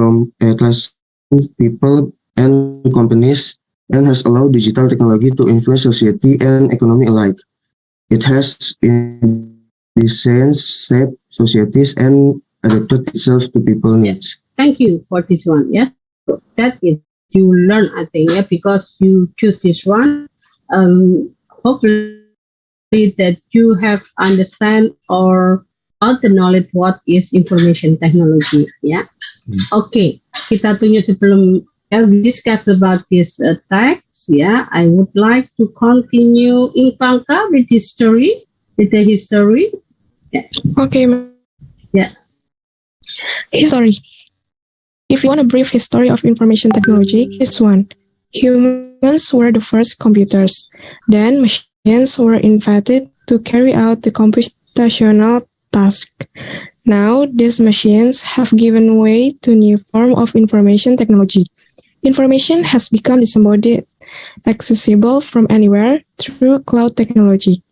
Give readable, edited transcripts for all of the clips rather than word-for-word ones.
from a class of people and companies and has allowed digital technology to influence society and economy alike. It has in this sense shaped societies and adapted itself to people's needs. Thank you for this one. Yeah, so that is you learn, I think, yeah, because you choose this one. Hopefully that you have understand or all the knowledge what is information technology. Yeah. Okay, kita tunjuk sebelum we discuss about this text. Yeah, I would like to continue in Pangka with history, with the history. Yeah. Okay. Yeah. History. If you want a brief history of information technology, this one. Humans were the first computers. Then machines were invented to carry out the computational task. Now, these machines have given way to new form of information technology. Information has become disembodied, accessible from anywhere through cloud technology.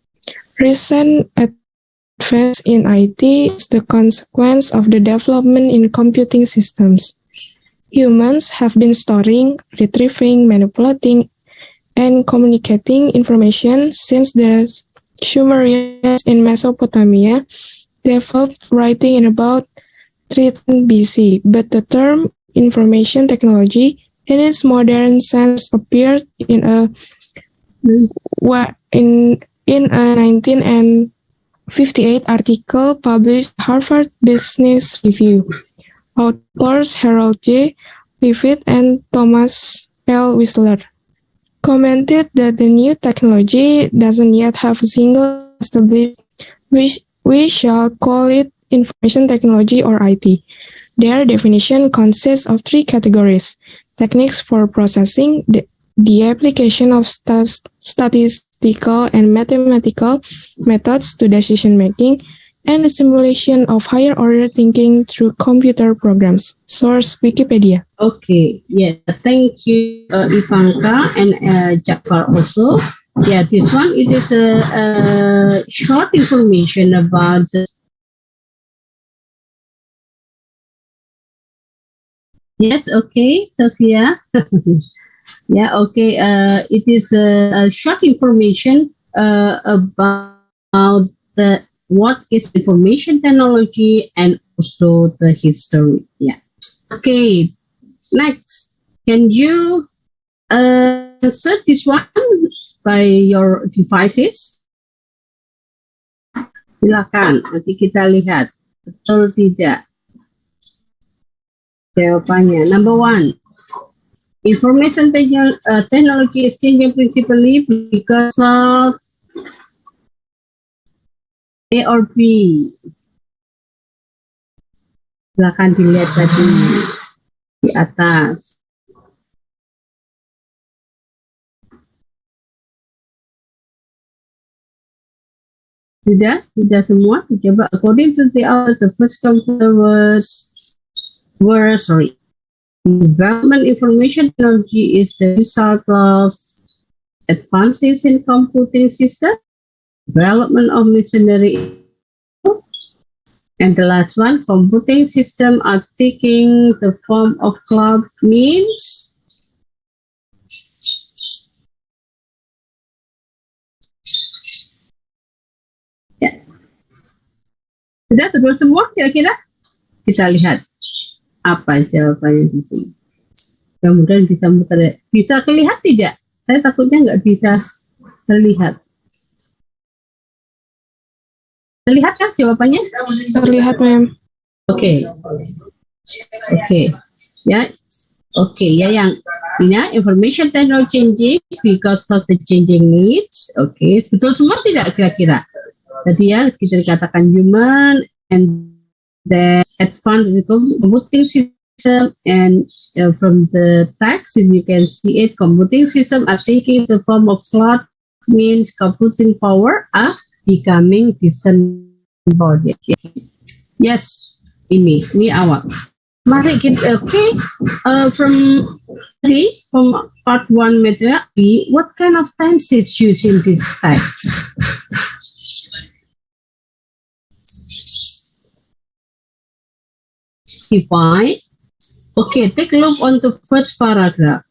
Recent advance in IT is the consequence of the development in computing systems. Humans have been storing, retrieving, manipulating, and communicating information since the Sumerians in Mesopotamia developed writing in about 3000 BC, but the term information technology in its modern sense appeared in a 1958 article published Harvard Business Review. Authors Harold J. Leavitt and Thomas L. Whistler commented that the new technology doesn't yet have a single established, which we shall call it information technology or IT. Their definition consists of three categories: techniques for processing, the application of statistical and mathematical methods to decision making, and the simulation of higher-order thinking through computer programs. Source Wikipedia. Okay, yeah, thank you, Ivanka and Jafar also. Yeah, this one, it is a short information about the... Yes, okay, Sophia. Yeah, okay, it is a short information about the what is information technology and also the history. Yeah. Okay. Next, can you insert this one by your devices? Silakan, nanti kita lihat betul tidak jawabannya. Number one, information technology is changing principally because of A or B. Silakan dilihat tadi di atas. Sudah semua. Coba according to the author, the first computer development information technology is the result of advances in computing system, development of machinery, and the last one, computing system are taking the form of cloud means ya. Sudah betul semua kira-kira? Kita lihat apa jawabannya di sini. Mudah-mudahan bisa kelihatan tidak? Saya takutnya nggak bisa terlihat. Terlihat kan jawabannya? Terlihat, ma'am. Oke. Ya. Oke, ya yang ini information technology changing because of the changing needs. Oke, betul semua tidak kira-kira? Tadi ya kita dikatakan human and the advanced computing system and from the text you can see it, computing system are taking the form of cloud means computing power are becoming disembodied. Yes, ini awal. Mari kita from part 1 material, what kind of tense is used in this text? Divide, Okay, take a look on the first paragraph.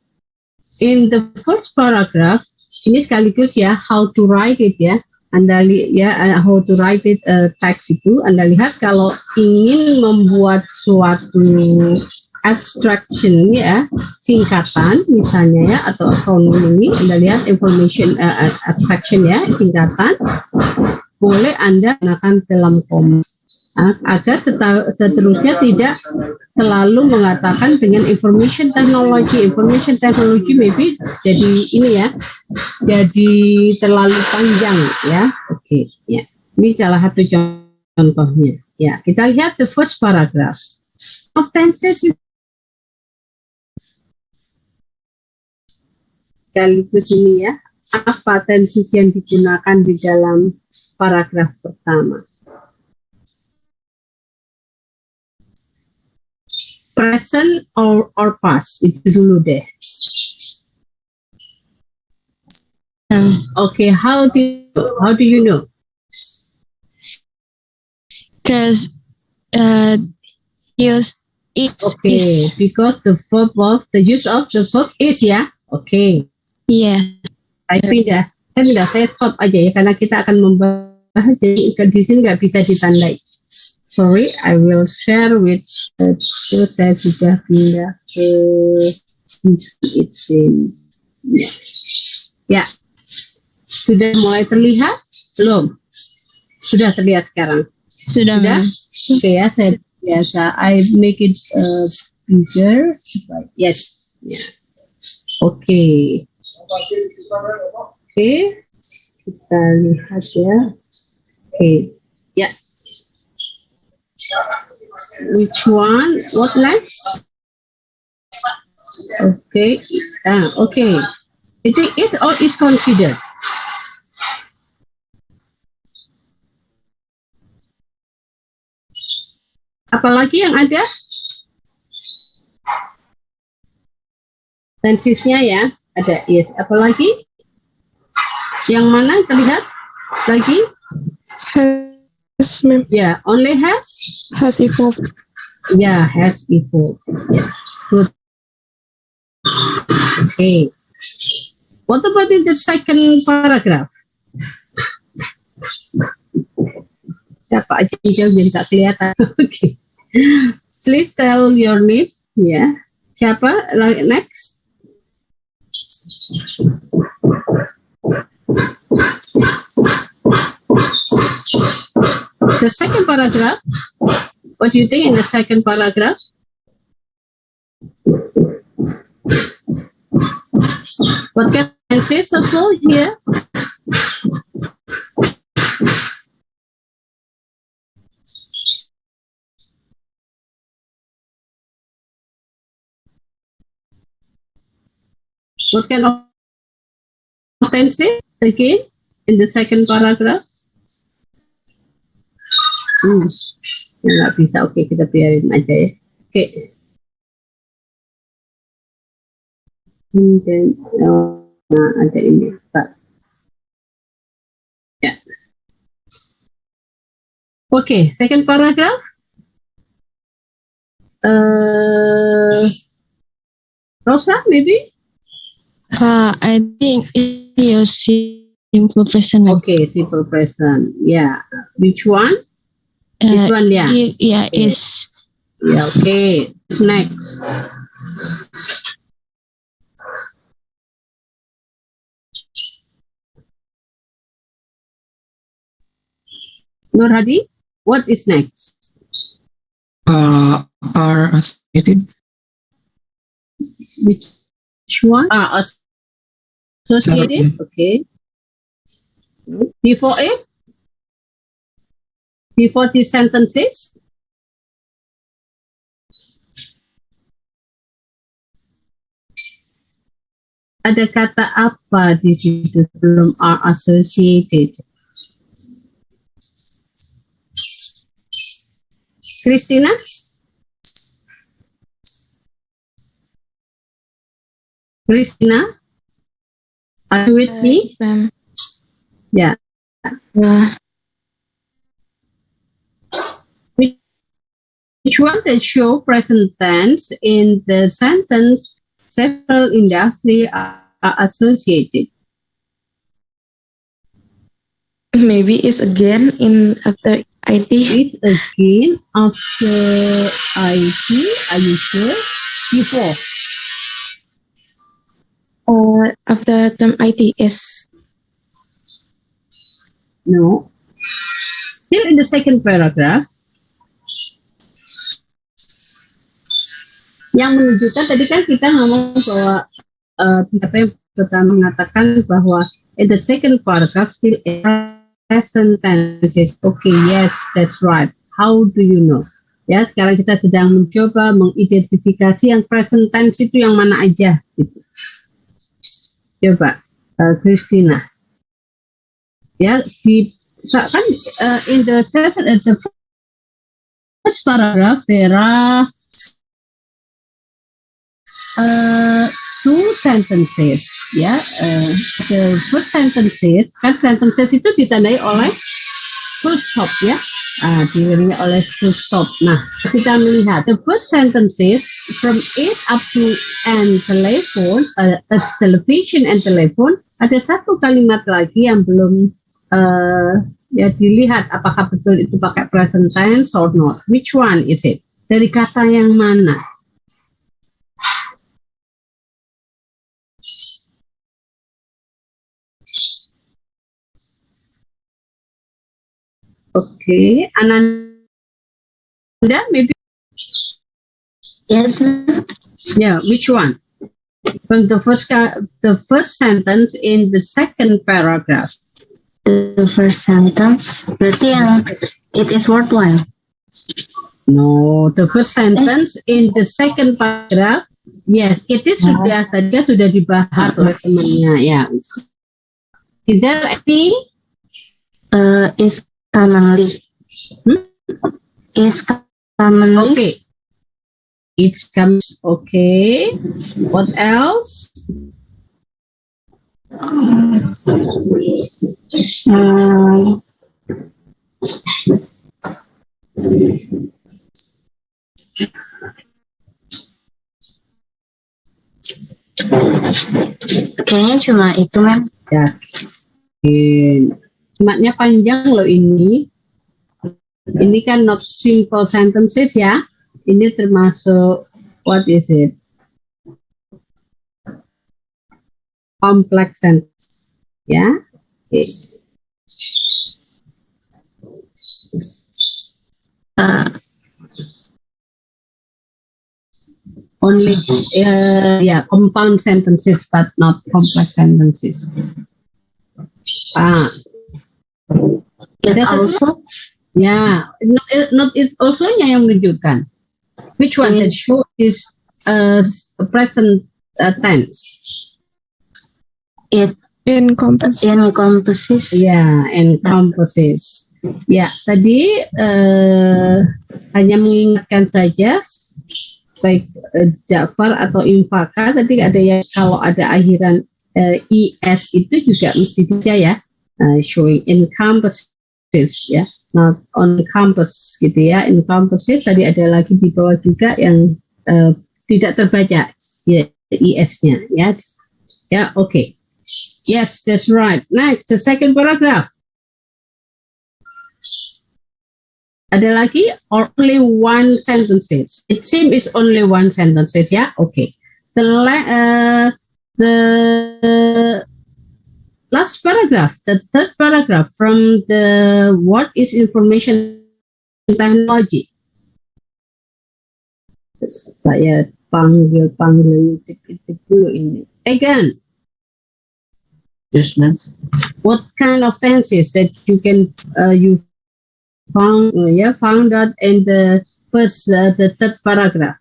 In the first paragraph, ini sekaligus ya how to write it ya. Anda how to write it teks itu. Anda lihat kalau ingin membuat suatu abstraction ya, singkatan misalnya ya, atau akronim ini, Anda lihat information abstraction ya, singkatan, boleh Anda gunakan dalam koma. Agar seterusnya tidak selalu mengatakan dengan information technology maybe jadi ini ya, jadi terlalu panjang ya. Oke, ya. Ini salah satu contohnya. Ya, kita lihat the first paragraph. Of tenses sekaligus ini ya, apa tenses yang digunakan di dalam paragraf pertama. Present or past itu dulu deh. Okay, how do you know? Because use it. Okay, because the use of the verb is ya. Okay. Iya. Saya stop aja ya karena kita akan membahas jadi di sini nggak bisa ditandai. Sorry, I will share with saya sudah pindah ke ya. Sudah mulai terlihat belum? Sudah terlihat sekarang. Sudah? Oke ya, saya biasa I make it bigger. Yes. Yeah. Oke, kita lihat ya. Oke, ya. Which one? What next? Okay. Okay. It or is considered. Apalagi yang ada? Tensesnya ya, ada is. Apalagi? Yang mana terlihat? Lagi? Has, ma'am. Yeah, only has evolved. Yeah, has evolved. Yeah, good. Okay. What about in the second paragraph? Siapa aja yang jadi tak kelihatan? Okay. Please tell your name. Yeah. Siapa? Next. The second paragraph, what do you think in the second paragraph? What can I say also here? What kind of tenses again in the second paragraph? Nggak bisa, oke, kita biarin aja ya. Oke. Dan ada ini. Ya. Oke, second paragraph. Rosa, maybe? I think it is simple present. Okay, simple present. Yeah. Which one? This one, yeah. Yeah, is. Yeah, okay. Next. Nur Hadi, what is next? Are associated. Which one? Associated. Okay. Before it? Before these sentences? Ada kata apa di situ sebelum are associated? Christina? Christina? Are you with me? Yeah. Which Which one that show present tense in the sentence several industries are associated? Maybe is again in after IT It again after IT, are you sure? Before. or after term IT is No. Still in the second paragraph. Yang menunjukkan tadi kan kita ngomong bahwa apa yang pertama mengatakan bahwa in the second paragraph still present tenses. Okay, yes, that's right. How do you know? Ya, sekarang kita sedang mencoba mengidentifikasi yang present tense itu yang mana aja. Gitu. Coba, Christina. Ya, kan in the first paragraph there are two sentences. Ya, the first sentences kan sentences itu ditandai oleh full stop ya. Dirinya oleh full stop. Nah, kita melihat the first sentences from it up to and telephone, as television and telephone, ada satu kalimat lagi yang belum ya dilihat apakah betul itu pakai present tense or not. Which one is it? Dari kata yang mana? Okay, Ananda, maybe. Yes, Yeah, which one? From the first sentence in the second paragraph. the first sentence. Berarti yang it is worthwhile. No, the first sentence in the second paragraph. Yes, it is sudah tadi sudah dibahas oleh temannya ya. Is there any? Is commonly. Is commonly. Okay. It comes. Okay. What else? Kayaknya cuma itu, Mem. Ya. Kalimatnya panjang loh ini. Ini kan not simple sentences ya. Ini termasuk what is it? Complex sentence. Ya. Okay. Only compound sentences but not complex sentences. It Ada also. ya, not it also-nya yang menunjukkan. Which one that show is present tense? It encompasses. encompasses. Ya, encompasses. Ya, tadi hanya mengingatkan saja, baik Ja'far atau Infaka tadi ada yang kalau ada akhiran is itu juga mesti bisa ya, showing encompasses ya, not on campus gitu ya. Encompasses tadi ada lagi di bawah juga yang tidak terbaca ya, is-nya ya. Ya, okay. Yes, that's right. Next, the second paragraph. Ada lagi or only one sentences? It seems it's only one sentences ya. Okay. The last paragraph, the third paragraph from the what is information technology. Saya panggil titik dulu ini. Again. Yes, ma'am. What kind of tenses that you can you found that in the first the third paragraph?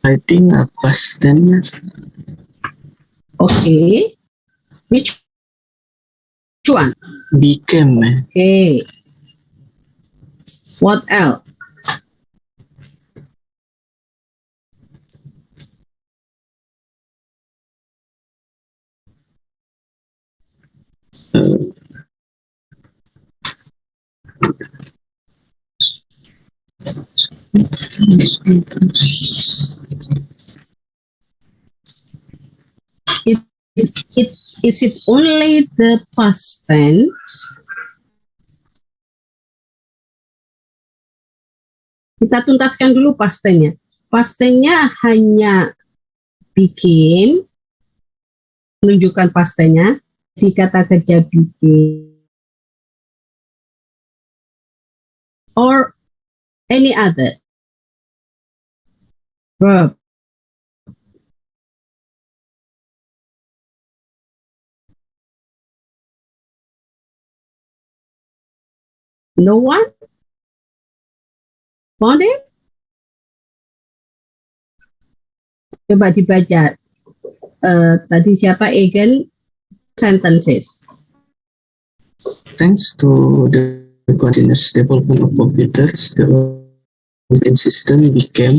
I think past tense. Okay. Which one? Became, ma'am. Okay. What else? Is it only the past tense? Kita tuntaskan dulu past tense-nya. Past tense-nya hanya became, menunjukkan past tense-nya di kata kerja became, or any other verb. No one? Found it? Coba dibaca. Tadi siapa? Egan sentences. Thanks to the continuous development of computers, the operating system became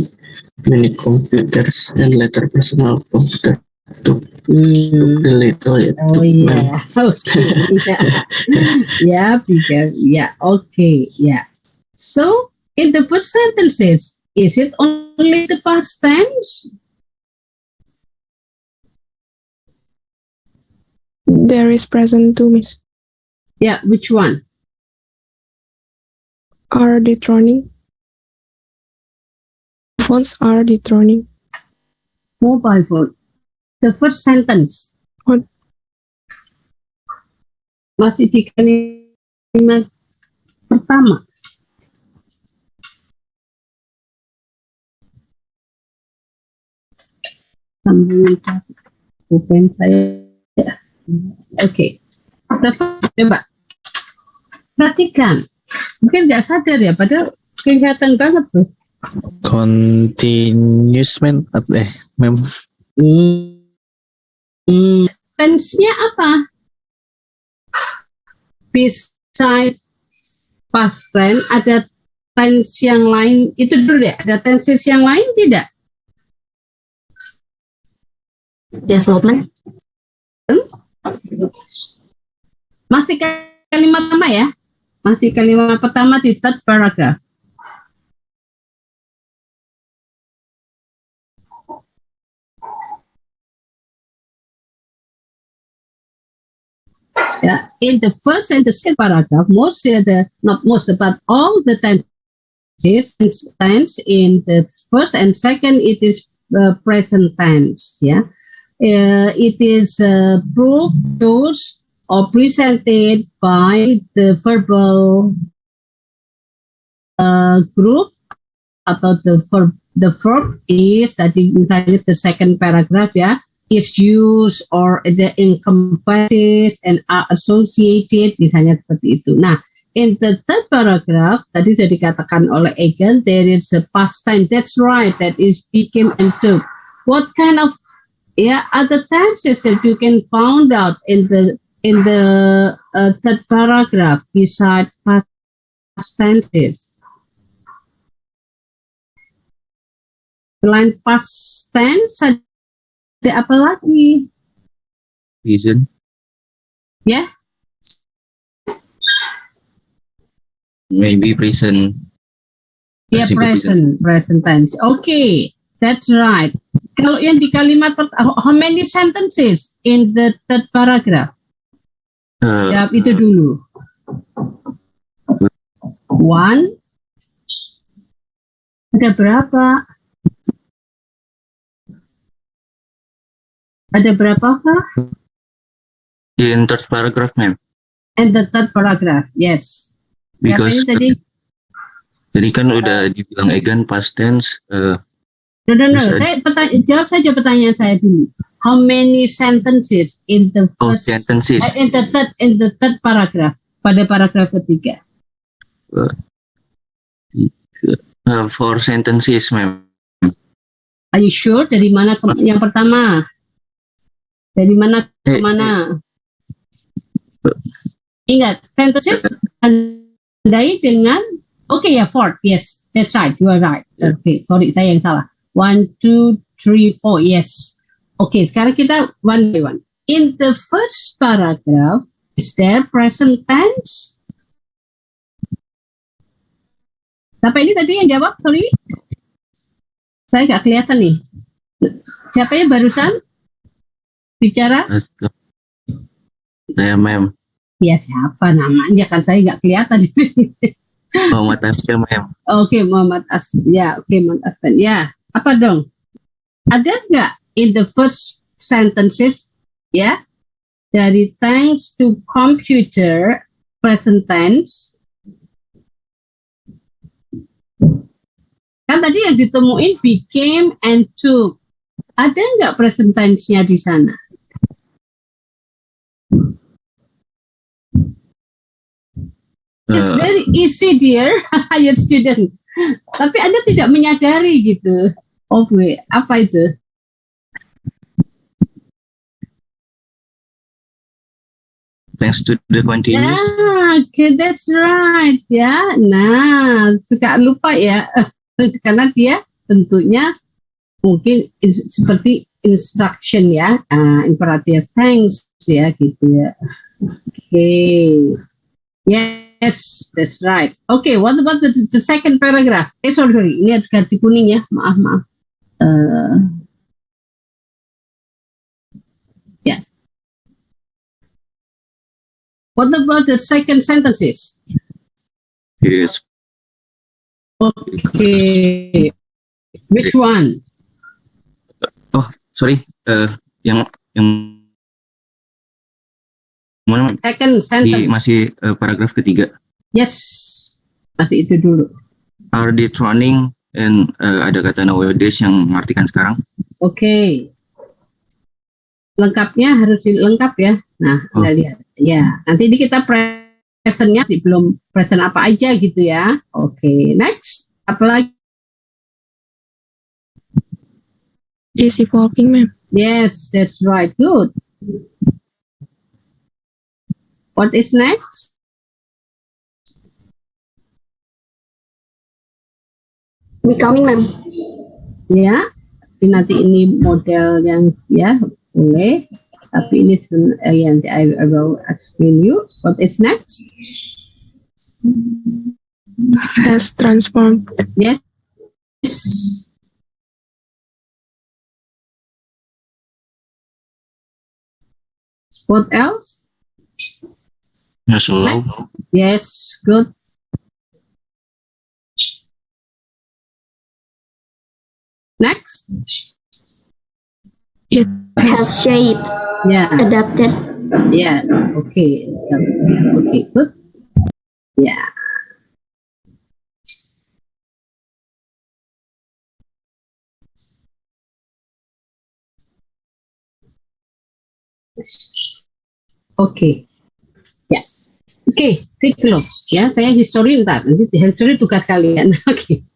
many computers and later personal computer took the little Oh yeah. Okay. Yeah, because yeah. Okay. Yeah. So in the first sentences, is it only the past tense? There is present too, Miss. Yeah. Which one? Are dethroning. Phones are dethroning. Mobile phone. The first sentence. What? Masih di kalimat pertama. Bukan saya. Oke. Coba. Perhatikan. Mungkin nggak sadar ya, padahal kelihatan banget tuh. Continuous mem. Tense-nya apa? Beside past tense, ada tense yang lain. Itu dulu deh, ada tenses yang lain tidak? Development. Masih kalimat pertama ya? Masih kalimat pertama di third paragraph. Yeah, in the first and the second paragraph, not most, but all the tenses tense in the first and second, it is present tense. Yeah, it is proved, chose, or presented by the verbal group, atau the verb is tadi misalnya the second paragraph ya. Is used or the encompasses and are associated, misalnya seperti itu. Nah, in the third paragraph, tadi sudah dikatakan oleh Egan, there is a past time. That's right, that is became and took. What kind of other tenses that you can find out in the third paragraph beside past tenses? Selain past tense, ada apa lagi? Reason. Ya? Maybe present. Ya, present tense. Okay, that's right. Kalau yang di kalimat how many sentences in the third paragraph? Jawab itu dulu. One. Ada berapa? Ada berapa, Pak? In third paragraph, ma'am. And the third paragraph, yes. Because tadi kan udah dibilang Egan past tense. No. Jawab saja pertanyaan saya dulu. How many sentences in the first sentences in the third paragraph, pada paragraf ketiga? 4 sentences, ma'am. Are you sure? Dari mana yang pertama? Dari mana ke mana? Ingat, sentences tandai dengan ya, 4. Yes, that's right. You are right. Okay, sorry, saya yang salah. 1, 2, 3, 4. Yes. Okay, sekarang kita one by one. In the first paragraph, is there present tense? Siapa ini tadi yang jawab? Sorry, saya nggak kelihatan nih. Siapa yang barusan bicara? Saya mem. Ya siapa namanya kan saya nggak kelihatan. Muhammad Asya mem. Oke, Muhammad As. Ya, oke, Muhammad Asman. Ya, apa dong? Ada nggak in the first sentences, ya, dari thanks to computer present tense? Kan tadi yang ditemuin became and took. Ada nggak present tense-nya di sana? It's very easy, dear higher student. Tapi Anda tidak menyadari gitu. Oke, apa itu? Thanks to the continuous. Okay, that's right ya. Nah, suka lupa ya, karena dia bentuknya mungkin seperti instruction ya, imperative thanks ya gitu ya. Okay. Yes, that's right. Okay, what about the second paragraph? Sorry, ini harus ganti kuning ya. Maaf. Yeah. What about the second sentences? Yes. Okay. Which one? Oh, sorry. Yang mana? Second sentence. Masih paragraf ketiga. Yes, masih itu dulu. Are they running and ada kata nowadays yang mengartikan sekarang. Oke. Lengkapnya harus lengkap ya. Nah, kita lihat. Ya, nanti ini kita presentnya belum present apa aja gitu ya. Oke, next. Apa lagi? Is evolving, ma'am. Yes, that's right. Good. What is next? Becoming, ma'am. Ya, nanti ini model yang ya boleh. Tapi ini yang I will explain you. What is next? Has transformed. Yes. What else? Yes, hello. Yes, good. Next. It Has shaped, Yeah. adapted. Yeah. Okay. Okay. Good. Yeah. Okay. Yes. Okay. Take a look. Ya, saya history ntar. Nanti history tugas kalian. Okay.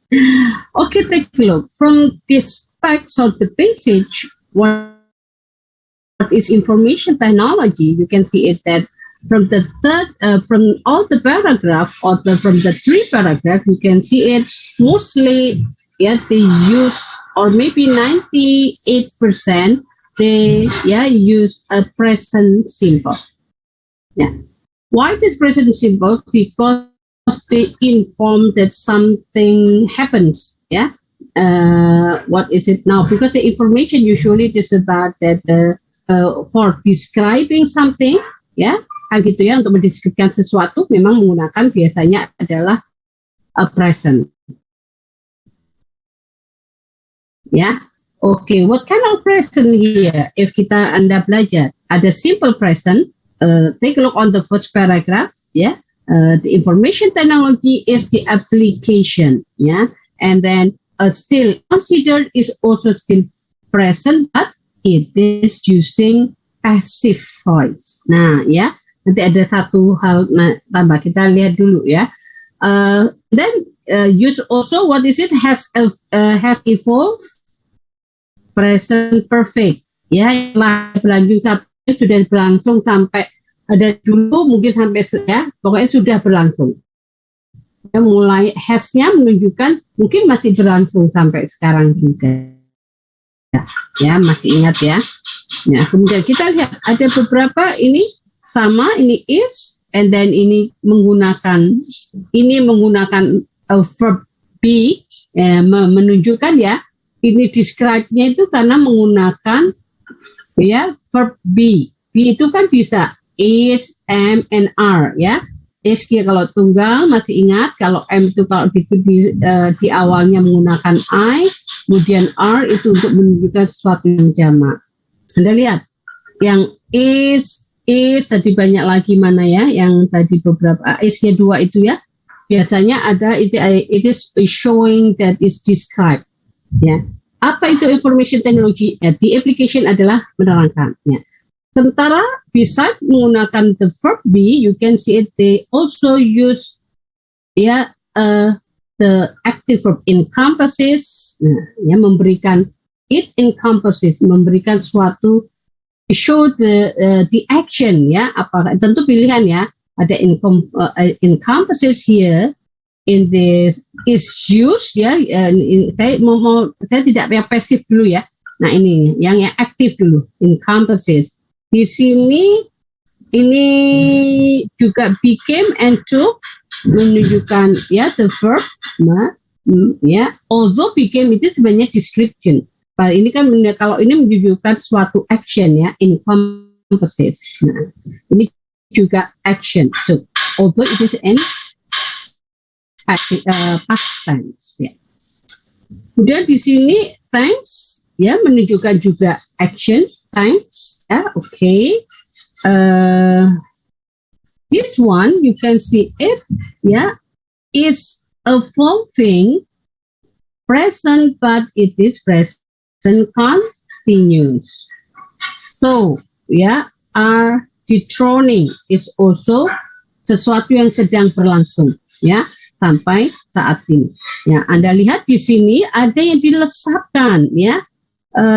Okay. Take a look from this text of the passage. What is information technology? You can see it that from the from all the paragraph or from the three paragraph, you can see it mostly. Yeah, they use or maybe 98% they use a present simple. Yeah. Why this present simple? Because they inform that something happens. Yeah. What is it now? Because the information usually is about that for describing something, ya, kan gitu ya, untuk mendeskripsikan sesuatu memang menggunakan biasanya adalah a present. Ya, okay. What kind of present here? If Anda belajar, ada simple present. Take a look on the first paragraph. Yeah, the information technology is the application. Yeah, and then still considered is also still present, but it is using passive voice. Nah, ya, nanti ada satu hal tambah, kita lihat dulu ya. Then use also what is it has evolved present perfect. Ya, sudah berlangsung sampai ada dulu mungkin sampai ya, pokoknya sudah berlangsung. Mulai has-nya menunjukkan mungkin masih berlangsung sampai sekarang juga. Ya, masih ingat ya. Nah, kemudian kita lihat ada beberapa ini sama, ini is, and then ini menggunakan verb be, menunjukkan ya, ini describe-nya itu karena menggunakan ya verb be. Be itu kan bisa is, am, and are ya. Is kalau tunggal masih ingat, kalau am itu kalau di awalnya menggunakan I, kemudian are itu untuk menunjukkan sesuatu yang jamak. Anda lihat yang is tadi banyak lagi mana ya, yang tadi beberapa is-nya 2 itu ya, biasanya ada it is showing that is described ya. Apa itu information technology? Ya, the application adalah menerangkan ya. Sementara beside menggunakan the verb be, you can see it they also use ya the active verb encompasses, ya memberikan it encompasses, memberikan suatu show the action ya, apa tentu pilihan ya, ada encompasses here in this is used ya, saya tidak yang pasif dulu ya. Nah ini yang aktif dulu, encompasses. Di sini ini juga became and took menunjukkan ya the verb, ya. Although became itu sebenarnya description. Ini kan kalau ini menunjukkan suatu action ya, encompasses. Nah, ini juga action. So although it is in past tense ya. Kemudian di sini thanks ya menunjukkan juga action, thanks ya, okay. This one you can see it ya, is evolving present but it is present continuous. So ya, are dethroning is also sesuatu yang sedang berlangsung ya sampai saat ini. Ya, Anda lihat di sini ada yang dilesatkan ya.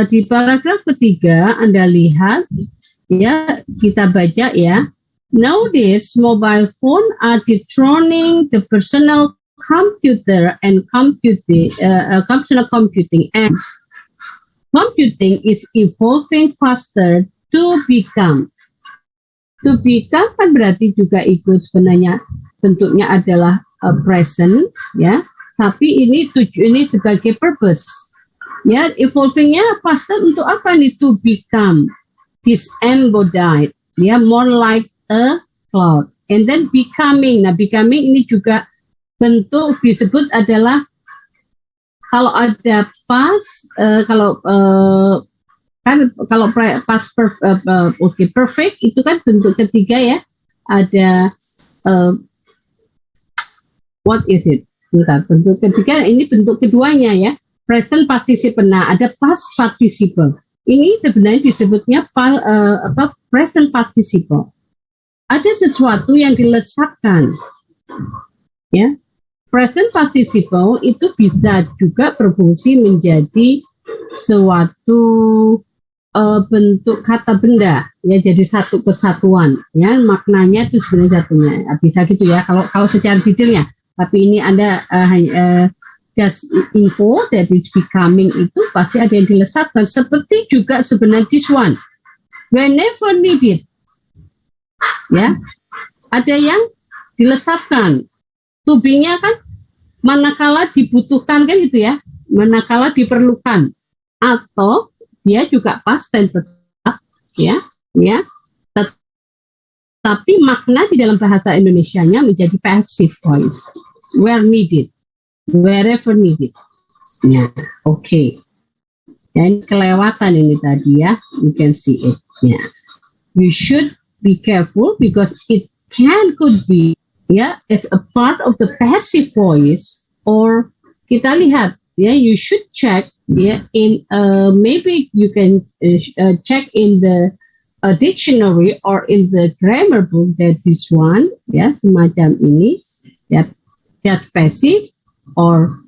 Di paragraf ketiga Anda lihat ya, kita baca ya. Nowadays mobile phone are dethroning the personal computer and personal computing, and computing is evolving faster to become. To become kan berarti juga ikut sebenarnya bentuknya adalah present ya, tapi ini sebagai purpose. Ya, evolvingnya faster untuk apa nih? To become, disembodied, ya, more like a cloud. And then becoming. Nah, becoming ini juga bentuk disebut adalah kalau ada past, kalau past perfect itu kan bentuk ketiga ya. Ada what is it? Bentar, bentuk ketiga ini bentuk keduanya ya. Present participle. Nah, ada past participle. Ini sebenarnya disebutnya present participle. Ada sesuatu yang dilesatkan. Ya. Present participle itu bisa juga berfungsi menjadi suatu bentuk kata benda ya, jadi satu kesatuan ya, maknanya itu sebenarnya satunya. Bisa gitu ya kalau secara detailnya. Tapi ini Anda just info that it's becoming itu pasti ada yang dilesatkan, seperti juga sebenarnya this one whenever needed ya, ada yang dilesatkan. To be-nya kan manakala dibutuhkan kan gitu ya, manakala diperlukan, atau dia juga past tense tetap ya tapi makna di dalam bahasa Indonesianya menjadi passive voice, where needed, wherever needed. Ya, oke. Dan kelewatan ini tadi ya, you can see it. Ya, you should be careful because it could be ya as a part of the passive voice, or kita lihat ya, you should check ya in maybe you can check in the dictionary or in the grammar book that this one ya semacam ini ya, just passive or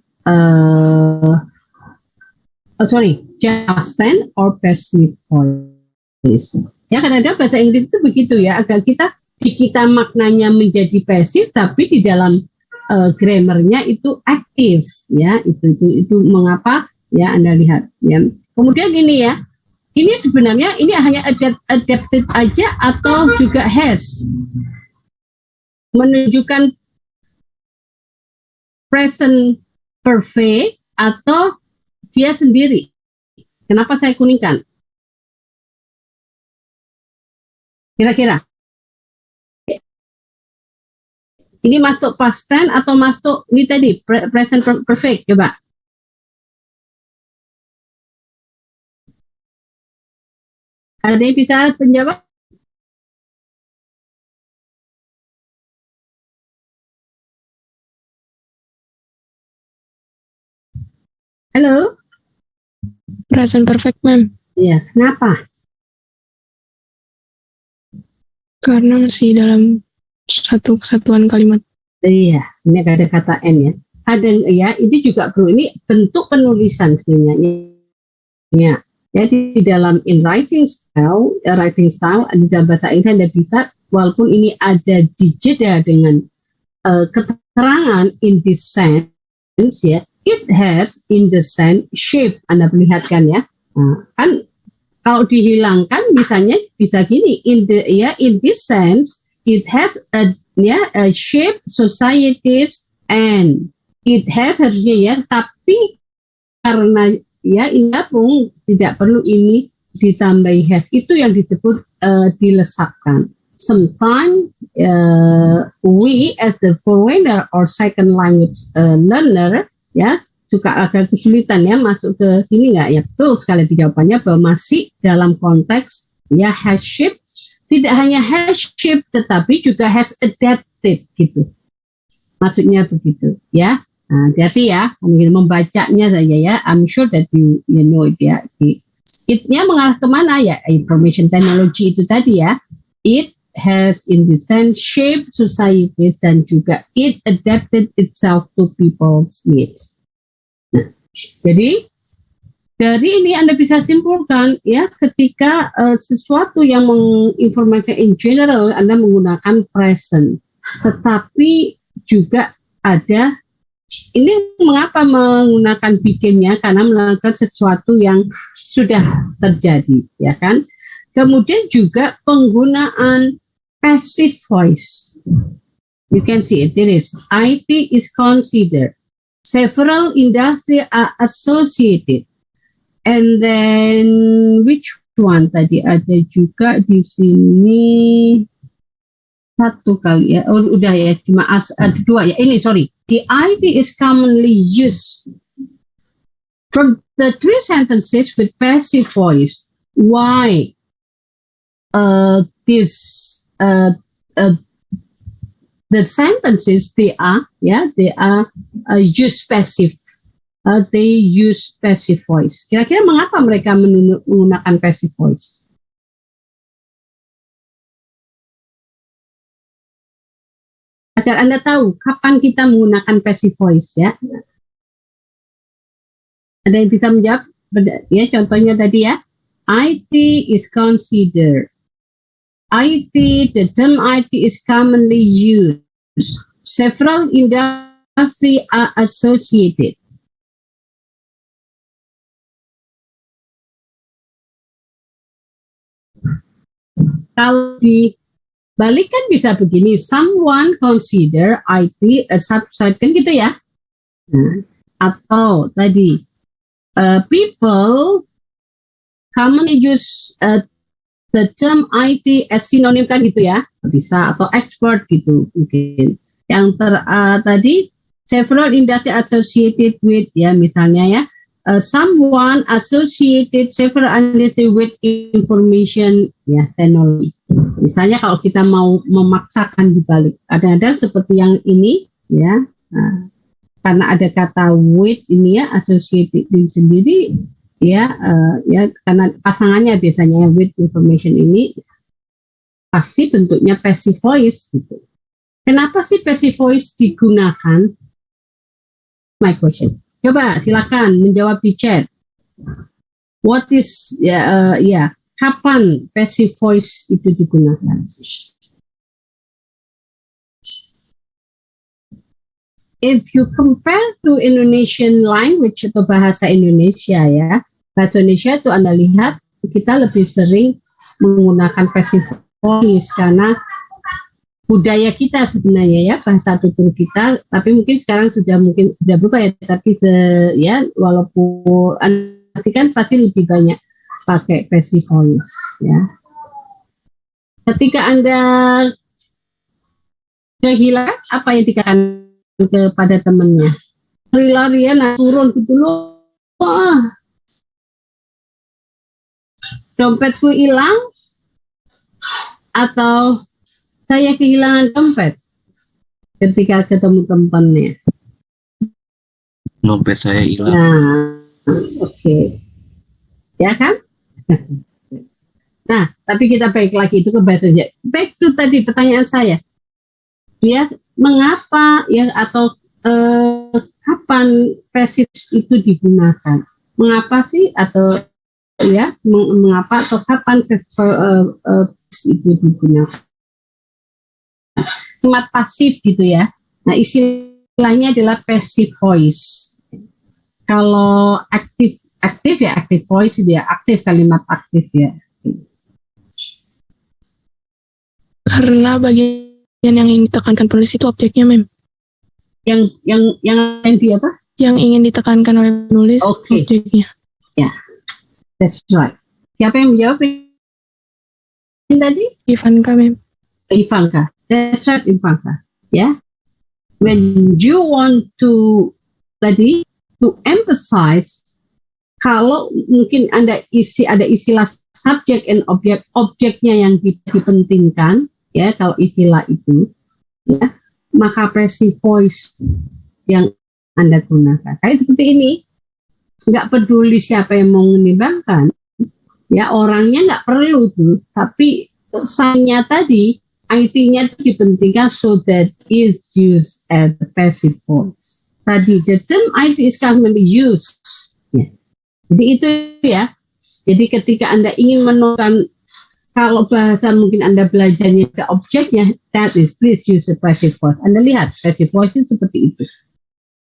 just tense or passive voice. Ya, kadang-kadang bahasa Inggris itu begitu ya, agak kita maknanya menjadi passive tapi di dalam grammarnya itu aktif ya, itu mengapa ya, Anda lihat ya. Kemudian ini ya, Ini sebenarnya ini hanya adapted aja atau juga has? Menunjukkan present perfect atau dia sendiri? Kenapa saya kuningkan? Kira-kira ini masuk past tense atau masuk ini tadi present perfect? Coba. Ada yang bisa menjawab? Halo? Present perfect, ma'am. Iya, kenapa? Karena masih dalam satu kesatuan kalimat. Iya, ini ada kata N ya. Ada ya, ini juga bro, ini bentuk penulisan sebenarnya. Ya, jadi di dalam in writing style di dalam bahasa Inggris Anda bisa, walaupun ini ada di jeda dengan keterangan in this sense ya, it has in the sense shape. Anda perlihatkan ya. Nah, kan kalau dihilangkan misalnya bisa gini, in this sense it has a shape societies and it has harusnya ya, tapi karena ya ini pun tidak perlu ini ditambahi has, itu yang disebut dilesatkan. Sometimes we as the foreigner or second language learner ya suka agak kesulitan ya masuk ke sini nggak ya, betul sekali jawabannya bahwa masih dalam konteks ya has shape, tidak hanya has shape tetapi juga has adapted gitu, maksudnya begitu ya. Nah, hati-hati ya, membacanya saja ya. I'm sure that you know it ya. It-nya mengarah kemana ya? Information technology itu tadi ya. It has in the sense shape societies dan juga it adapted itself to people's needs. Nah, jadi dari ini Anda bisa simpulkan ya, ketika sesuatu yang menginformasikan in general Anda menggunakan present, tetapi juga ada ini mengapa menggunakan became-nya, karena melakukan sesuatu yang sudah terjadi ya kan. Kemudian juga penggunaan passive voice, you can see it, there is IT is considered, several industry are associated, and then which one tadi ada juga di sini satu kali ya, oh udah ya, cuma ada dua ya, ini sorry. The ID is commonly used from the three sentences with passive voice. Why the sentences they are use passive. They use passive voice. Kira-kira mengapa mereka menggunakan passive voice? Agar Anda tahu kapan kita menggunakan passive voice ya. Ada yang bisa menjawab? Ya, contohnya tadi ya. IT is considered. IT, the term IT is commonly used. Several industries are associated. Kalau dibalikan bisa begini, someone consider IT a subset, kan gitu ya. Atau tadi people commonly use the term IT as synonym, kan gitu ya, bisa, atau expert gitu mungkin. Yang tadi several industry associated with ya, misalnya ya, someone associated several industry with information ya technology. Misalnya kalau kita mau memaksakan dibalik, ada seperti yang ini ya, karena ada kata with ini ya, associated sendiri ya, ya karena pasangannya biasanya with information ini pasti bentuknya passive voice gitu. Kenapa sih passive voice digunakan? My question. Coba silakan menjawab di chat. What is kapan passive voice itu digunakan? If you compare to Indonesian language atau bahasa Indonesia ya, bahasa Indonesia itu Anda lihat kita lebih sering menggunakan passive voice karena budaya kita sebenarnya ya, bahasa tutur kita, tapi mungkin sekarang sudah berubah ya, tapi ya walaupun nanti kan pasti lebih banyak pakai passive voice ya. Ketika Anda kehilangan, apa yang dikatakan kepada temannya? Lari-larian turun gitu loh. Wah, dompetku hilang, atau saya kehilangan dompet ketika ketemu temannya. Dompet saya hilang. Nah, oke. Ya kan? Nah, tapi kita balik lagi itu ke bahasanya. Back to tadi pertanyaan saya. Ya, mengapa ya atau kapan passive itu digunakan? Mengapa sih atau ya mengapa atau kapan itu digunakan? Kalimat pasif gitu ya. Nah, istilahnya adalah passive voice. Kalau aktif ya active voice itu ya, aktif, kalimat aktif ya. Karena bagian yang ingin ditekankan penulis itu objeknya, Mem. Yang di apa? Yang ingin ditekankan oleh penulis objeknya. Ya, that's right. Siapa yang menjawab tadi? Ivanka, Mem. Ivanka. That's right, Ivanka. Ya. When you want to emphasize, kalau mungkin ada istilah subject and objeknya yang dipentingkan, ya kalau istilah itu, ya maka passive voice yang Anda gunakan. Kayak seperti ini, nggak peduli siapa yang mau menimbangkan, ya orangnya nggak perlu tuh, tapi sign-nya tadi, IT-nya itu dipentingkan so that is used as a passive voice. Tadi the term IT is commonly used. Ya. Jadi itu ya. Jadi ketika Anda ingin menemukan, kalau bahasa mungkin Anda belajarnya ke objeknya, that is please use a passive voice. Anda lihat passive voice itu seperti itu.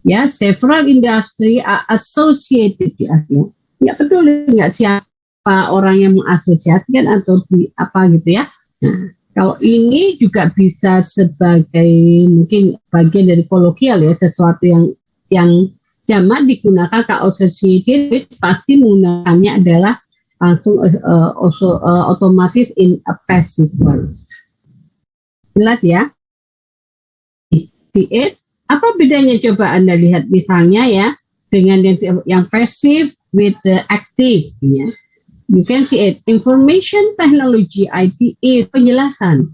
Ya, several industry are associated di akhirnya. Nggak peduli nggak siapa orang yang mengasosiasikan atau apa gitu ya. Nah, kalau ini juga bisa sebagai mungkin bagian dari kolokial ya, sesuatu yang jamak digunakan ke associated, pasti menggunakannya adalah langsung otomatis in a passive voice. Jelas ya? Apa bedanya coba Anda lihat misalnya ya dengan yang passive with the active ya. You can see it. Information technology IT is penjelasan.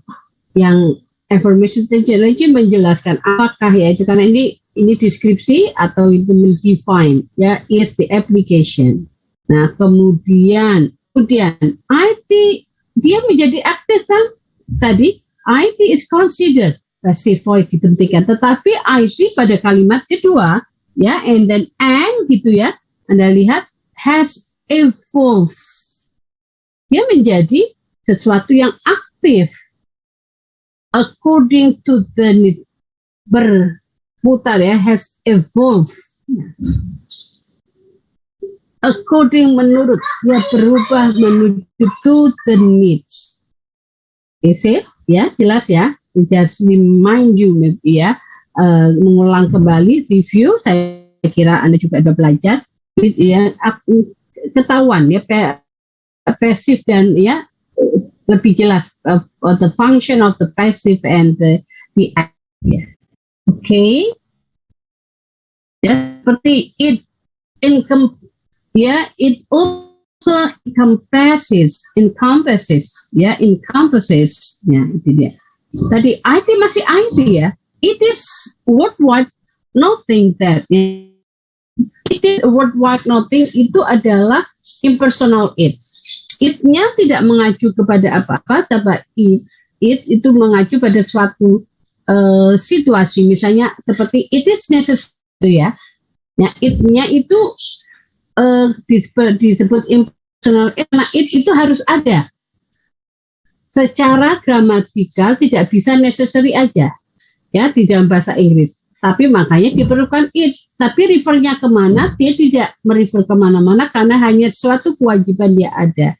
Yang information technology menjelaskan apakah ya itu, karena ini deskripsi atau itu mendefine ya, is the application. Nah, kemudian IT dia menjadi aktif kan? Tadi IT is considered passive voice dipentingkan, tetapi IT pada kalimat kedua ya and gitu ya. Anda lihat has evolved. Dia menjadi sesuatu yang aktif according to the need, berputar ya, has evolved according, menurut, dia berubah menuju to the needs. Is it? Ya, jelas ya. Just remind you maybe ya, mengulang kembali, review. Saya kira Anda juga sudah belajar ya, ketahuan ya passive dan ya lebih jelas the function of the passive and the active. Ya. Okay. Ya, seperti it also encompasses ya, itu dia. Tadi IT masih IT ya. It is worldwide nothing that it is worldwide nothing itu adalah impersonal it. It-nya tidak mengacu kepada apa-apa, tapi it itu mengacu pada suatu situasi, misalnya seperti it is necessary ya. Nah, it-nya itu disebut impersonal it, karena it itu harus ada. Secara gramatikal tidak bisa necessary aja ya di dalam bahasa Inggris. Tapi makanya diperlukan it. Tapi refernya kemana? Dia tidak merefer kemana-mana karena hanya suatu kewajiban dia ada.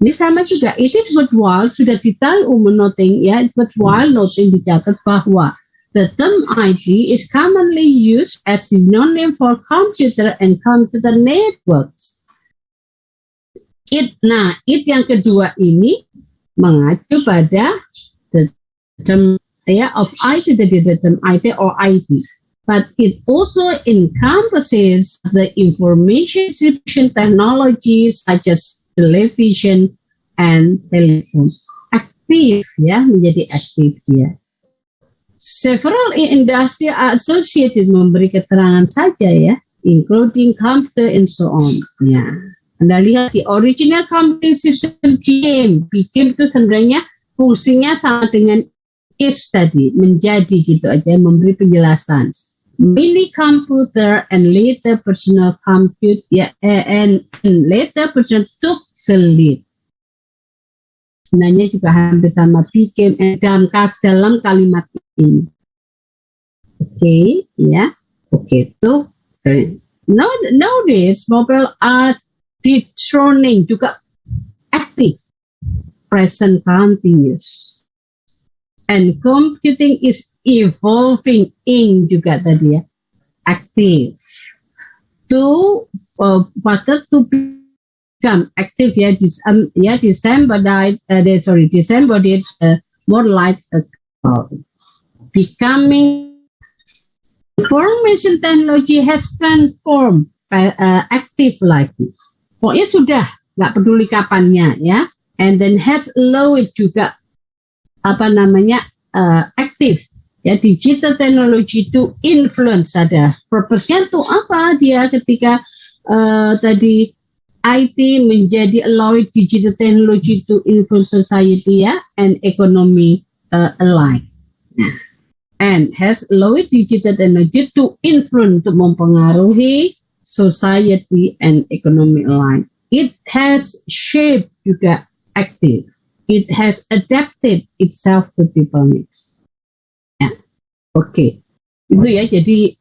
Ini sama juga, it is worthwhile, sudah kita noting ya, it's worthwhile noting, dicatat bahwa the term IT is commonly used as synonym for computer and computer networks. It yang kedua ini mengacu pada the term of IT, the term IT or IT. But it also encompasses the information distribution technologies such as television and telephone. Aktif ya, menjadi aktif ya. Several industry are associated, memberi keterangan saja ya, including computer and so on. Ya, Anda lihat di original computing system became itu sebenarnya fungsinya sama dengan is tadi, menjadi gitu aja, memberi penjelasan. Mini computer and later personal compute ya, and later personal took the lead. Sebenarnya juga hampir sama became dalam kalimat ini. Oke, ya. Oke, tuh. Nowadays mobile are dethroning, juga active, present continuous. And computing is evolving in juga tadi ya, active. To further to become active ya, disembodied more like a becoming. Information technology has transformed active lagi. Pokoknya sudah nggak peduli kapannya ya, and then has allowed juga aktif ya, digital technology to influence. Ada purpose-nya tuh apa dia ketika tadi IT menjadi allowed digital technology to influence society ya, and economy alike. And has allowed digital technology to influence, untuk mempengaruhi society and economy alike. It has shaped juga active. It has adapted itself to people needs. Ya, oke. Itu ya, jadi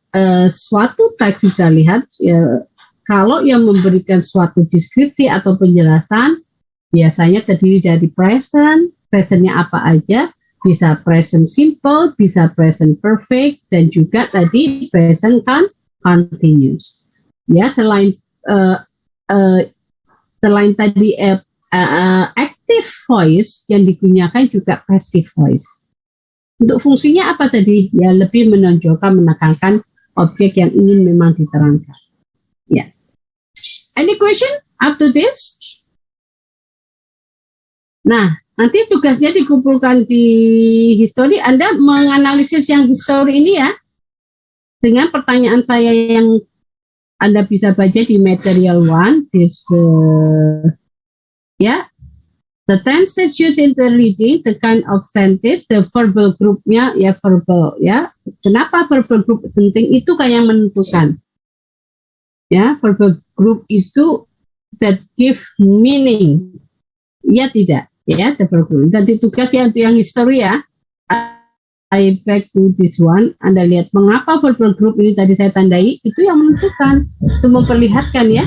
suatu teks kita lihat ya, kalau yang memberikan suatu deskripsi atau penjelasan biasanya terdiri dari presentnya apa aja, bisa present simple, bisa present perfect, dan juga tadi present continuous. Ya, selain tadi active voice yang digunakan juga passive voice. Untuk fungsinya apa tadi? Ya, lebih menonjolkan, menekankan objek yang ingin memang diterangkan. Ya. Any question up to this? Nah, nanti tugasnya dikumpulkan di history. Anda menganalisis yang history ini ya, dengan pertanyaan saya yang Anda bisa baca di material 1. This, the tenses used in the reading, the kind of sentence, the verbal groupnya ya, verbal ya. Kenapa verbal group penting? Itu kayak yang menentukan. Ya, verbal group itu that give meaning. Ya tidak, ya, verbal group. Dan di tugas yang history ya, I back to this one. Anda lihat mengapa verbal group ini tadi saya tandai, itu yang menentukan, itu memperlihatkan ya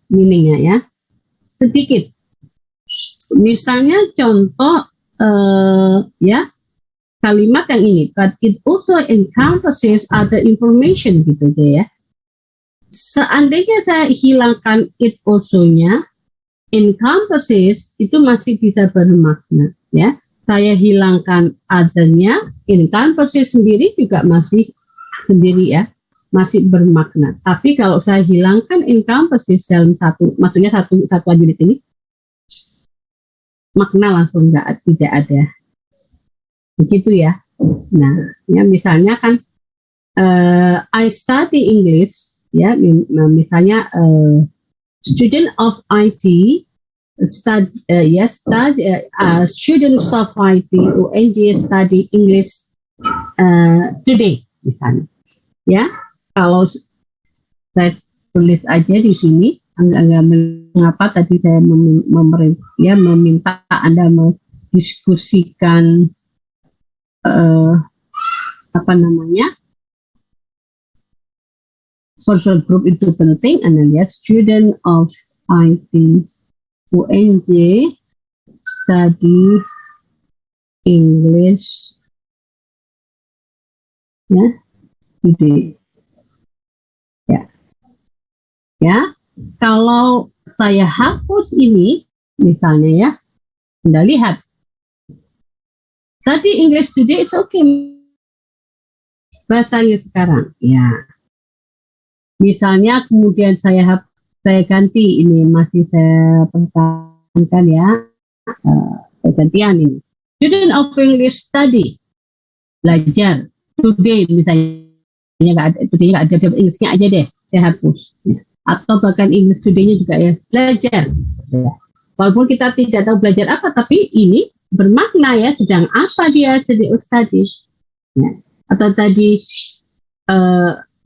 meaningnya ya. Sedikit. Misalnya contoh ya, kalimat yang ini, but it also encompasses other information gitu ya. Seandainya saya hilangkan it also-nya, encompasses itu masih bisa bermakna ya. Saya hilangkan other-nya, encompasses sendiri juga masih sendiri ya, masih bermakna. Tapi kalau saya hilangkan encompasses dalam maksudnya satu unit ini, makna langsung tidak ada. Begitu ya. Nah, ya misalnya kan I study English ya, misalnya student of IT students of IT UNJ study English today misalnya. Ya, kalau saya tulis aja di sini, enggak mengapa tadi saya meminta Anda mendiskusikan social group itu penting. Anda lihat student of IT UNJ study English today. Ya, kalau saya hapus ini, misalnya ya, Anda lihat, tadi English today it's okay, bahasanya sekarang, ya. Misalnya kemudian saya ganti ini, masih saya pertahankan ya, gantian ini. Student of English study, belajar today misalnya nggak ada, today nggak ada Englishnya aja deh, saya hapus. Ya. Atau bahkan English today-nya juga ya, belajar. Ya. Walaupun kita tidak tahu belajar apa, tapi ini bermakna ya, sedang apa dia jadi study. Ya. Atau tadi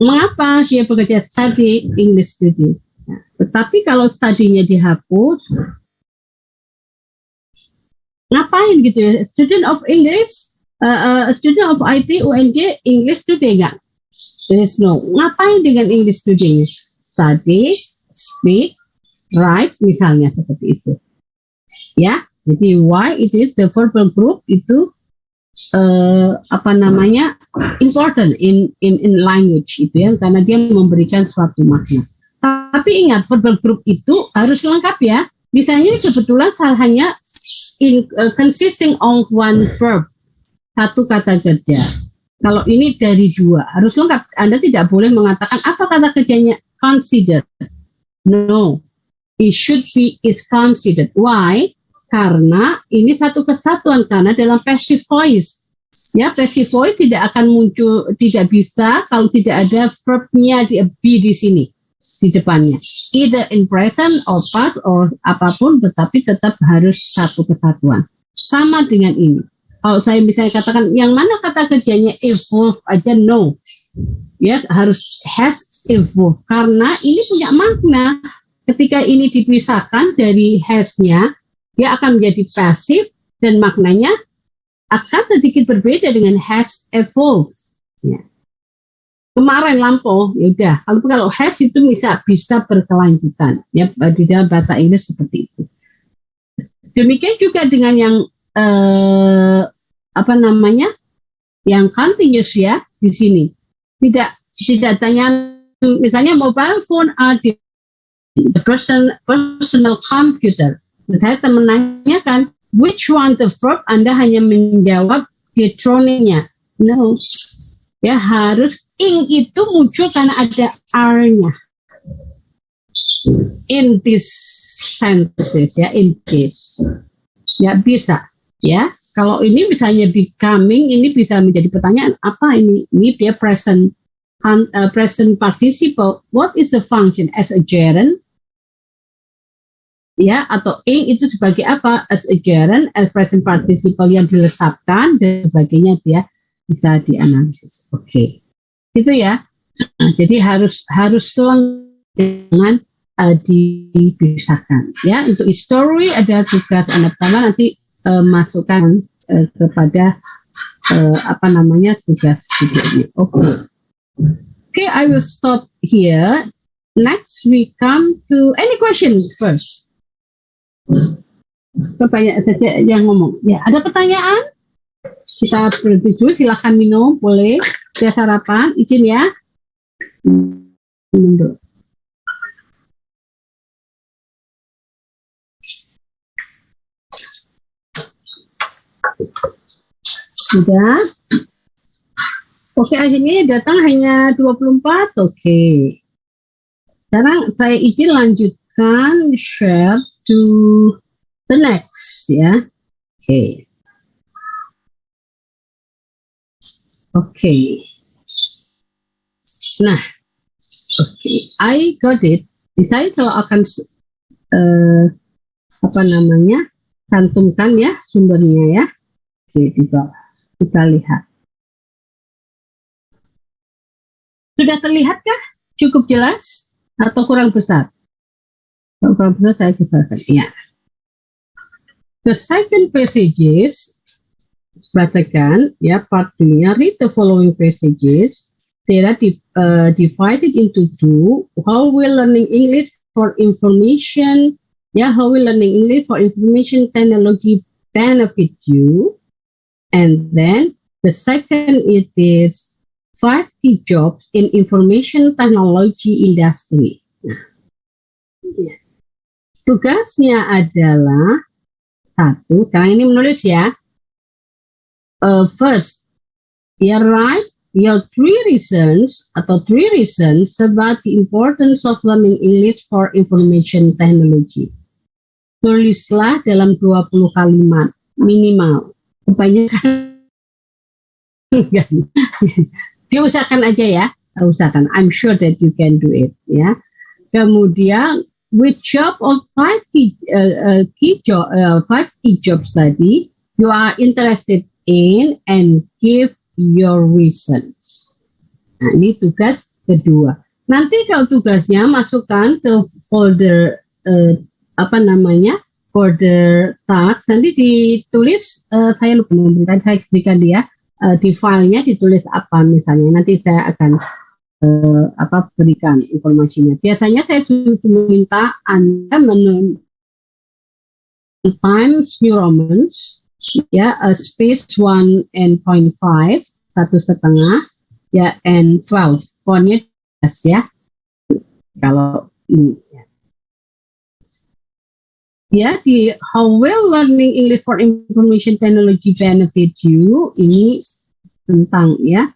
mengapa dia bekerja study English today. Ya. Tetapi kalau studinya dihapus, ngapain gitu ya? Student of English, student of IT UNJ English today enggak? There is no. Ngapain dengan English today? Study, speak, write misalnya seperti itu. Ya, jadi why it is the verbal group itu important in language itu ya, karena dia memberikan suatu makna. Tapi ingat, verbal group itu harus lengkap ya. Misalnya kebetulan hanya consisting of one verb, satu kata kerja. Kalau ini dari dua, harus lengkap. Anda tidak boleh mengatakan apa kata kerjanya consider. No, it should be is considered. Why? Karena ini satu kesatuan, karena dalam passive voice. Ya, passive voice tidak akan muncul, tidak bisa kalau tidak ada verbnya be di sini, di depannya. Either in present or past or apapun, tetapi tetap harus satu kesatuan. Sama dengan ini. Kalau saya misalnya katakan yang mana kata kerjanya evolve aja, no. Ya, harus has evolve, karena ini punya makna. Ketika ini dipisahkan dari has-nya, dia akan menjadi passive dan maknanya akan sedikit berbeda dengan has evolve. Ya. Kemarin lampau, ya udah. Kalau has itu bisa berkelanjutan. Ya, di dalam bahasa Inggris seperti itu. Demikian juga dengan yang yang continuous ya di sini. Tidak tanya misalnya mobile phone are the personal computer. Saya menanyakan which one the verb, Anda hanya menjawab detroning-nya. No. Ya, harus ing itu muncul karena ada R-nya. In this sentences ya, in this. Ya, bisa. Ya, kalau ini misalnya becoming, ini bisa menjadi pertanyaan apa ini? Ini dia present participle. What is the function as a gerund? Ya, atau ing itu sebagai apa? As a gerund, as present participle yang dilesatkan dan sebagainya, dia bisa dianalisis. Oke, itu ya. Nah, jadi harus dengan dipisahkan. Ya, untuk history ada tugas Anda pertama nanti masukkan kepada tugas videonya. Okay, I will stop here. Next we come to any question first. Banyak saja yang ngomong. Ya, ada pertanyaan? Kita berhenti dulu. Silakan minum, boleh. Sudah sarapan, izin ya. Minum dulu. Sudah. Oke, akhirnya datang hanya 24. Oke. Sekarang saya izin lanjutkan share to the next ya. Oke. Oke. Nah, oke, I got it. Saya kalau akan cantumkan ya sumbernya ya. Oke, di bawah. Kita lihat. Sudah terlihatkah? Cukup jelas atau kurang besar? Kalau kurang besar saya jelaskan. Ya. The second passages, perhatikan ya, part 2-nya, read the following passages. They are divided into two. How we learning English for information, ya, how we learning English for information technology benefit you. And then the second it is 5 key jobs in information technology industry. Nah, tugasnya adalah satu, kalian ini menulis ya. First, write your 3 reasons about the importance of learning English for information technology. Tulislah dalam 20 kalimat minimal. Kebanyakan diusahakan aja ya, usahakan. I'm sure that you can do it ya. Kemudian which job of 5 key jobs tadi you are interested in and give your reasons. Nah, ini tugas kedua. Nanti kalau tugasnya masukkan ke folder folder task, nanti ditulis, saya lupa memberikan, saya berikan dia di filenya ditulis apa misalnya, nanti saya akan berikan informasinya. Biasanya saya meminta Anda menulis Times New Romans ya, space 1 and 0.5 1,5 ya, and 12 fontnya ya, kalau ini ya di how well learning English for information technology benefit you, ini tentang ya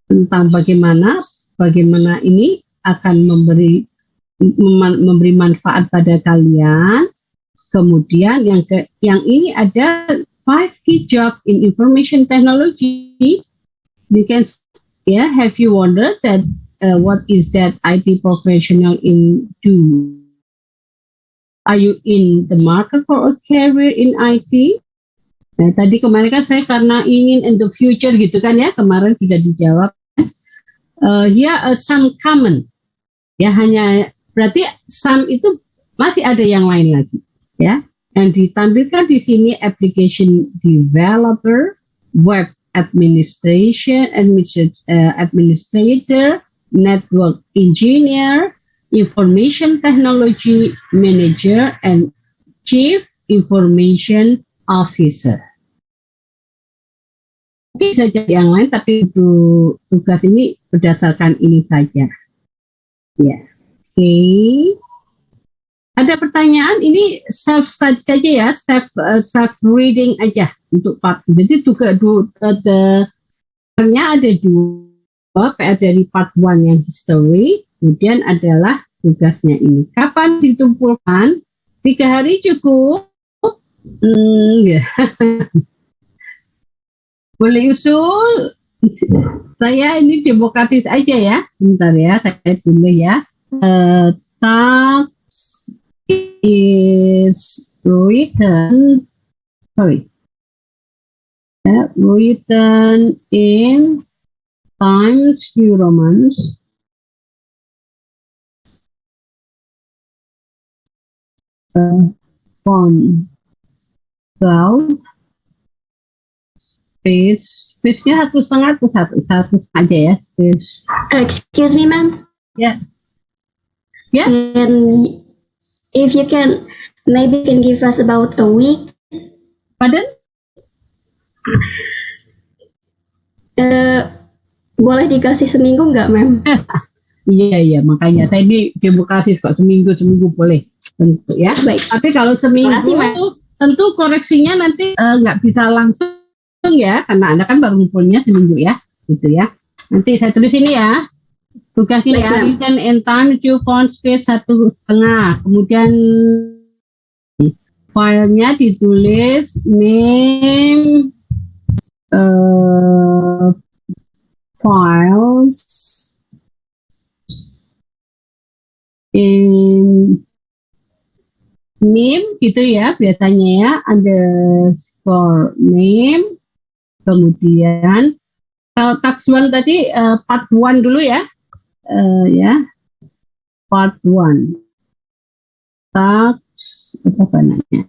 tentang bagaimana ini akan memberi manfaat pada kalian. Kemudian yang ini ada 5 key job in information technology. You can have you wondered that what is that IT professional in do? Are you in the market for a career in IT? Nah, tadi kemarin kan saya karena ingin in the future gitu kan ya, kemarin sudah dijawab. Some common. Ya, hanya berarti some itu masih ada yang lain lagi ya. Yang ditampilkan di sini application developer, web administrator, network engineer, information technology manager, and chief information officer. Mungkin saja yang lain, tapi untuk tugas ini berdasarkan ini saja. Ya, oke. Ada pertanyaan? Ini self study saja ya, self reading aja untuk part. Jadi tugasnya ada 2 PR dari part 1 yang history. Kemudian adalah tugasnya ini. Kapan ditumpulkan? 3 hari cukup? Ya. Boleh usul? Saya ini demokratis aja ya. Bentar ya, saya tulis ya. Task is written in Times New Romans font 12 space-nya 1,5 aja ya, space. Excuse me, ma'am. Yeah. Yeah. And if you can, maybe can give us about a week. Pardon? Boleh dikasih seminggu nggak, ma'am? Iya, makanya tadi demokrasi kok seminggu boleh, tentu ya. Baik. Tapi kalau seminggu tentu koreksinya nanti nggak bisa langsung ya, karena Anda kan baru ngumpulnya seminggu ya, gitu ya. Nanti saya tulis ini ya, tugasnya ya, written in time to font space 1,5. Kemudian filenya ditulis name files in name gitu ya, biasanya ya, underscore name. Kemudian kalau tax 1 tadi part 1 dulu ya, part 1 tax apa namanya,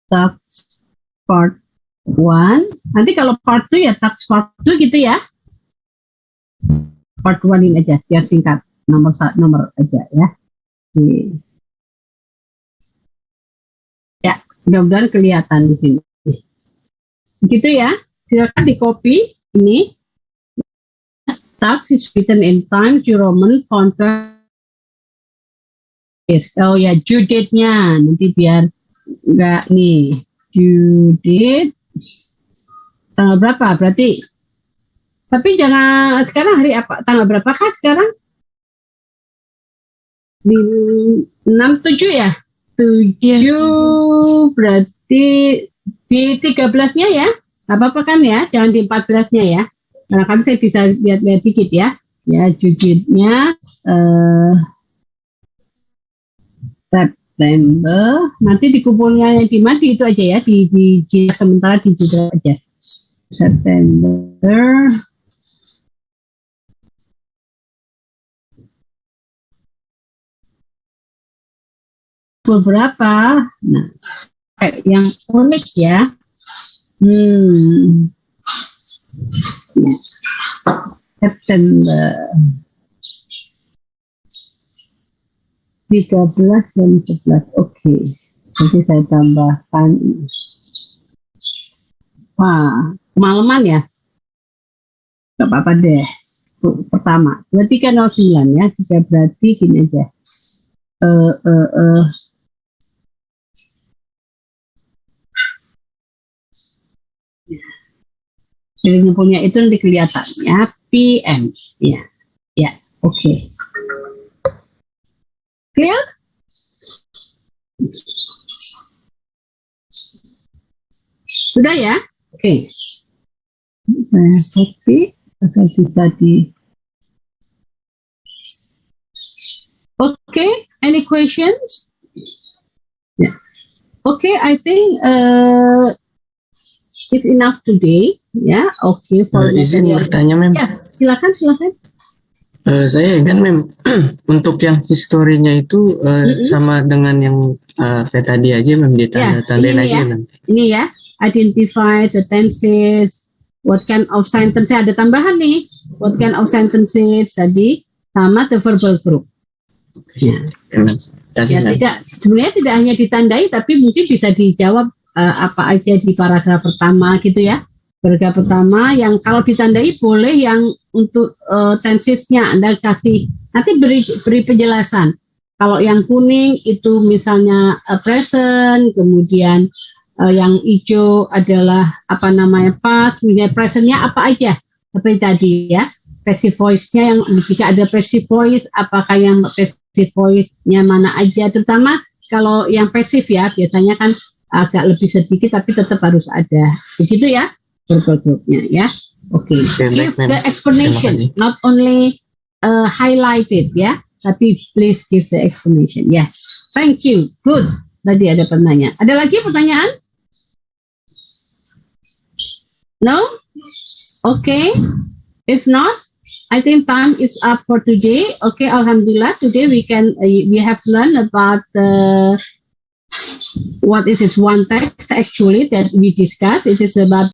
tax part 1. Nanti kalau part 2 ya tax part 2 gitu ya. part 1 aja, biar singkat. Nomor aja ya. Oke. Ya, mudah-mudahan kelihatan di sini. Begitu ya. Silakan di copy ini. Task is written in time, Roman font. Oh ya, due date-nya nanti biar enggak nih. Due date tanggal berapa berarti? Tapi jangan sekarang hari apa? Tanggal berapa kan sekarang? Di 6/7 ya? 7 berarti di 13-nya ya? Gak apa-apa kan ya? Jangan di 14-nya ya? Karena kan saya bisa lihat-lihat dikit ya. Ya, jujitnya September. Nanti dikumpulnya yang di Madi itu aja ya. Di sementara di judul aja. September. Beberapa. Nah, kayak yang unik ya. September 13 dan 11. Oke. Jadi saya tambahkan. Wah, kemalaman ya? Gak apa-apa deh. Pertama, 2309 ya. Jika berarti gini aja. Jadi punya itu nanti kelihatan ya, PM ya, oke. Clear? Sudah ya, oke. Copy atau bisa di. Okay, any questions? Yeah. Okay, I think it's enough today. Ya, oke. Izin bertanya, Mem. Ya, silakan. Saya kan, Mem, untuk yang historinya itu sama dengan yang tadi aja, Mem, ditanda-tandain aja ya. nanti. Ini ya, identify the tenses, what kind of sentence, ada tambahan nih, what kind of sentences tadi, sama the verbal group. Oke, ya, sebenarnya tidak hanya ditandai, tapi mungkin bisa dijawab apa aja di paragraf pertama gitu ya. Paragraf pertama yang kalau ditandai boleh yang untuk tensesnya Anda kasih, nanti beri penjelasan. Kalau yang kuning itu misalnya present, kemudian yang hijau adalah apa namanya past, kemudian presentnya apa aja seperti tadi ya. Passive voice-nya yang jika ada passive voice, apakah yang passive voice-nya mana aja, terutama kalau yang passive ya biasanya kan agak lebih sedikit tapi tetap harus ada. Begitu ya. Grupnya ya, oke. Give the explanation, not only highlighted ya, tapi please give the explanation. Yes, thank you. Good. Tadi ada pertanyaan. Ada lagi pertanyaan? No? Okay. If not, I think time is up for today. Okay, Alhamdulillah. Today we have learned about what is it? One text actually that we discussed. It is about